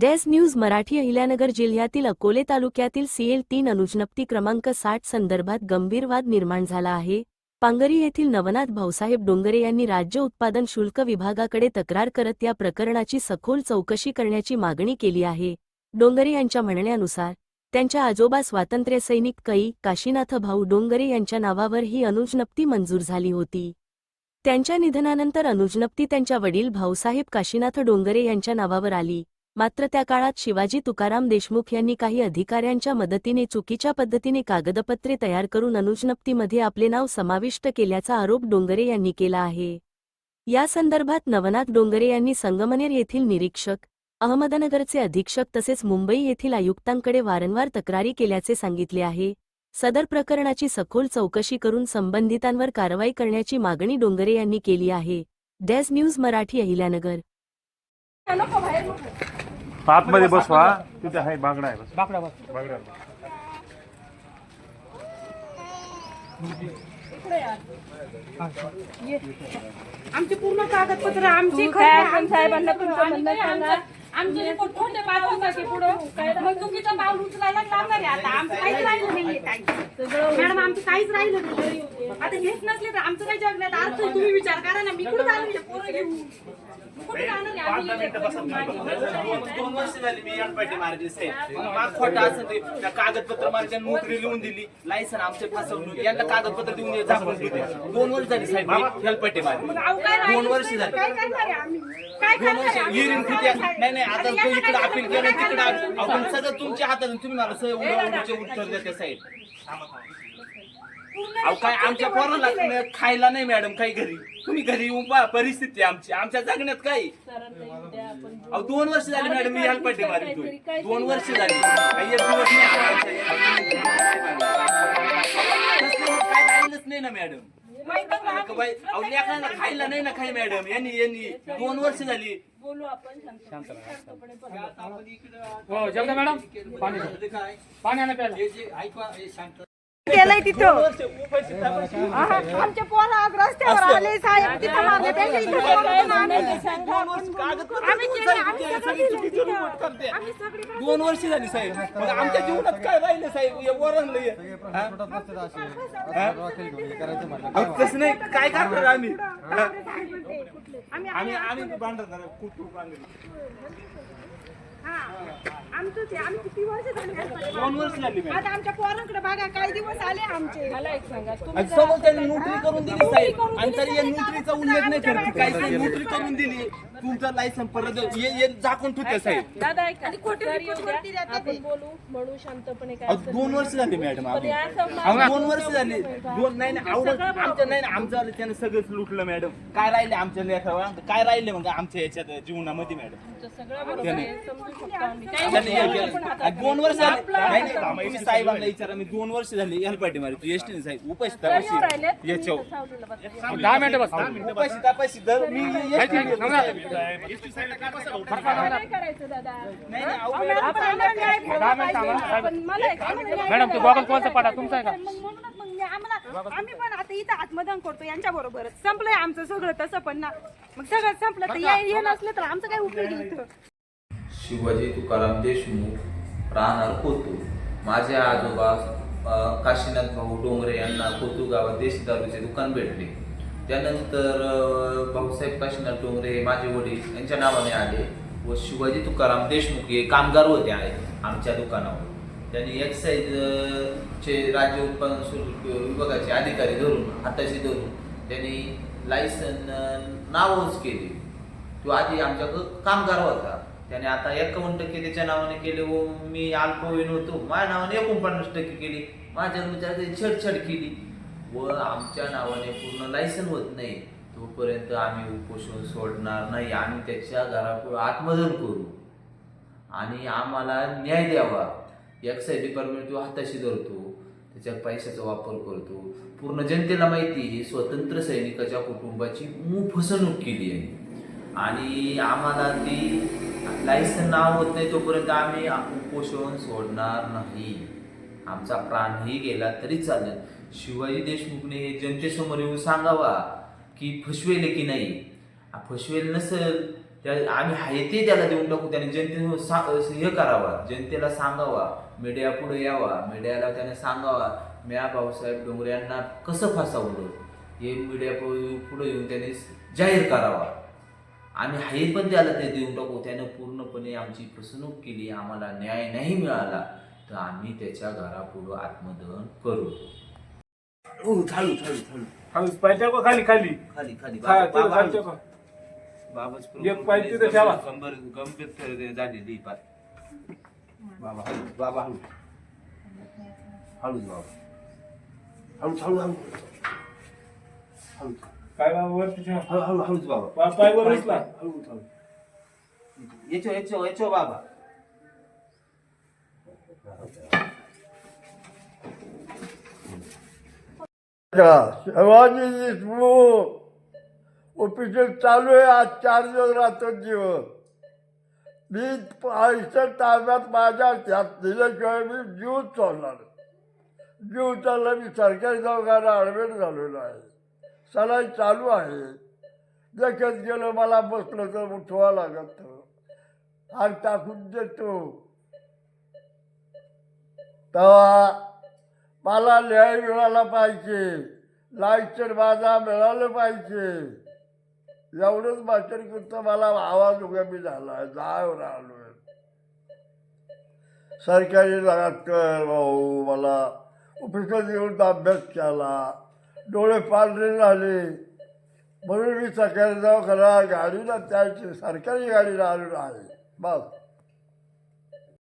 डेस news Marathi Ahilyanagar जिल्ह्यातील अकोले तालुक्यातील CL3 अनुज्ञप्ती क्रमांक 60 संदर्भात गंभीर वाद निर्माण झाला आहे। पांगरी येथील नवनाथ भाऊसाहेब डोंगरे यांनी राज्य उत्पादन शुल्क विभागाकडे तक्रार करत या प्रकरणाची सखोल चौकशी करण्याची मागणी केली आहे। डोंगरे यांच्या म्हणण्यानुसार त्यांच्या आजोबा स्वातंत्र्यसैनिक कै काशीनाथ भाऊ डोंगरे यांच्या नावावर ही अनुज्ञप्ती मंजूर झाली होती। त्यांच्या निधनानंतर अनुज्ञप्ती त्यांच्या वडील भाऊसाहेब काशीनाथ डोंगरे यांच्या नावावर आली। मात्र त्या काळात शिवाजी तुकाराम देशमुख यांनी काही अधिकाऱ्यांच्या मदतीने चुकीच्या पद्धतीने कागदपत्रे तयार करून अनुज्ञप्तीमध्ये आपले नाव समाविष्ट केल्याचा आरोप डोंगरे यांनी केला आहे। या संदर्भात नवनाथ डोंगरे यांनी संगमनेर येथील निरीक्षक, अहमदनगरचे अधीक्षक तसेच मुंबई येथील आयुक्तांकडे वारंवार तक्रारी केल्याचे सांगितले आहे। सदर प्रकरणाची सखोल चौकशी करून संबंधितांवर कारवाई करण्याची मागणी डोंगरे यांनी केली आहे। डेस न्यूज मराठी अहिल्यानगर। आतमध्ये बसवा, तिथे आहे बागडा आहे, बस बाकडा बस बागडा आमचे पूर्ण कागदपत्र आमची साहेबांना आमचे रिपोर्ट खोटे पाठवतात की पुढं मग चुकीचं पाऊल उचलायला लागणार आहे। आता आमचं काहीच राहिलं नाहीये, मॅडम आमचं काहीच राहिलं नाही। आता हेच नसले तर आमचं काही जगण्यात अर्थ तुम्ही विचार करा ना। मी कुठं जाणार पोरं घेऊन कुठे जाणार आहे? 2 वर्ष झाली मी एलपाटी मार्गे साहेब माग खोटा असं ते कागदपत्र मार्गे नोकरी लिहून दिली, लायसन आमचे फसवून यांना कागदपत्र देऊन दाखवून दिले। 2 वर्ष झाली साहेब मी एलपाटी मार्गे 2 वर्ष झाली। काय करणार आहे आम्ही? काय करणार आहे? हिरिंग नाही नाही, आता तो इकडे अपील केलं तिकडे आपण सगळं तुमच्या हातात, तुम्ही मला सगळं उत्तर देते साहेब। अहो काय आमच्या पोराला खायला नाही मॅडम, काही घरी तुम्ही घरी येऊन पहा परिस्थिती आमची, आमच्या जगण्यात काय। अहो 2 वर्ष झाली मॅडम मी हेल्पाटी मारतोय, 2 वर्ष झाली, काही एक दिवस नाही काय राहिलंच नाही ना मॅडम। अहो लेकरांना खायला नाही ना काही मॅडम, यांनी 2 वर्ष झाली। बोलू आपण शांतपणे हो जगदा मॅडम पाणी आणा प्यायला केलंय तिथं आमच्या पोरा रस्त्यावर आले साहेब, तिथं मारले त्यांच्या इथे आम्ही 2 वर्ष झाली साहेब, मग आमच्या जीवनात काय राहिलं साहेब? वरण तसं नाही, काय करणार आम्ही? आम्ही बांधणार कुठून आम्ही किती वर्ष झाली? 2 वर्ष झाली मॅडम। आता आमच्या पोरांकडे बघा काही दिवस आले आमचे। मला एक सांगा, समोर त्यांनी नोकरी करून दिली साहेब, आणि तरी या नोकरीचा उल्लेख नाही करत, काही नोकरी करून दिली, तुमचं लायसन परत झाकून ठेवते साहेब। दादा आणि खोटे आपण बोलू म्हणू शांतपणे काय 2 वर्ष झाली मॅडम, 2 वर्ष झाली। नाही आमच्या नाही आमचं त्यानं सगळंच लुटलं मॅडम। काय राहिले आमच्या लेखावर, काय राहिले मग आमच्या याच्यात जीवनामध्ये मॅडम? सगळं समजू शकतो आम्ही। 2 वर्ष झाली, तुम्ही साहेबांना विचारा, मी 2 वर्ष झाली हेल्पाटी मारी तू एसटी साहेब उपाशी तपाशी याच्यावर 10 मिनिटं बस उपाशी तपाशी दर मी मॅडम तो गॉगल कोणचा पाडा तुमचा आहे का? आम्ही पण आता इथं आत्मदान करतो यांच्या बरोबर, संपलंय आमचं सगळं तसं पण ना। मग सगळं संपलं तर हे नसलं तर आमचं काय उपयोग इथं? शिवाजी तुकाराम देशमुख राहणार कोतू, माझे आजोबा काशीनाथ भाऊ डोंगरे यांना कोतू गावात देशी दारूचे दुकान भेटले। त्यानंतर भाऊसाहेब काशीनाथ डोंगरे माझे वडील यांच्या नावाने आले व शिवाजी तुकाराम देशमुख हे कामगार होते आहेत आमच्या दुकानावर। त्यांनी एक्साईजचे राज्य उत्पादन शुल्क विभागाचे अधिकारी धरून हाताशी धरून त्यांनी लायसन नावच केले। तो आधी आमच्याकडं कामगार होता, त्याने आता 51% त्याच्या नावाने केले व मी अल्पवयीन होतो, माझ्या नावाने 49% केली, माझ्या विचारात छेडछाड केली व आमच्या नावाने पूर्ण लायसन होत नाही तोपर्यंत आम्ही उपोषण सोडणार नाही। आम्ही त्याच्या घरापुढे आत्मदहन करू आणि आम्हाला न्याय द्यावा। एक्साईज डिपार्टमेंट तो हाताशी धरतो, त्याच्या पैशाचा वापर करतो। पूर्ण जनतेला माहिती आहे स्वतंत्र सैनिकाच्या कुटुंबाची फसवणूक केली आहे आणि आम्हाला ती लायसन नाव होत नाही तोपर्यंत आम्ही उपोषण सोडणार नाही। आमचा प्राणही गेला तरी चालेल। शिवाजी देशमुखने हे जनतेसमोर येऊन सांगावा की फसवेले की नाही, फसवेल नसेल त्या आम्ही आहे ते त्याला देऊन टाकू. त्याने हे करावा, जनतेला सांगावा, मीडिया पुढे यावा, मीडियाला त्याने सांगावा म्या भाऊसाहेब डोंगरे यांना कसं फसवलं हे मीडिया पुढे येऊन त्याने जाहीर करावा. आम्ही आहे पण त्याला ते देऊन टाकू. त्याने पूर्णपणे आमची फसवणूक केली, आम्हाला न्याय नाही मिळाला तर आम्ही त्याच्या घरापुढं आत्मदहन करू. पाय टाका खाली खाली खाली खाली हा, ते खाली टाका. बाबाच एक पाय तिथं ठेवा. गंभीर झालेली पाय. बाबा हळूच, बाबा हळूच, हळूच बाबा, हळूच हळू हळू हळूच, काय बाबा वरती ठेवा. हळू हळू हळूच बाबा, पाय वर उचला. हळूच हळू. याचो बाबा. शिवाजी देशमुख ऑफिशियल चालू आहे. आज 4 दिवस राहतो जीवन. मी आयुष्य ताब्यात माझ्या हात दिल्याशिवाय मी जीव चालणार. जीव चालला. मी सरकारी दवाखाना ॲडमिट झालेलो आहे. सलाही चालू आहे. देखत गेलं मला बसलं तर उठवा लागत. हात टाकून देतो. तेव्हा मला न्याय मिळाला पाहिजे. लायसन माझा मिळालं पाहिजे. एवढंच भाषण करतं मला आवाज उगामी झाला आहे. जायवर आलो आहे. सरकारी डॉक्टर भाऊ मला ऑफिसात येऊन अभ्यास केला. डोळे पांढरे झाले म्हणून मी सकाळी दवाखाना गाडीला त्याची सरकारी गाडीला आलेलो आहे. बस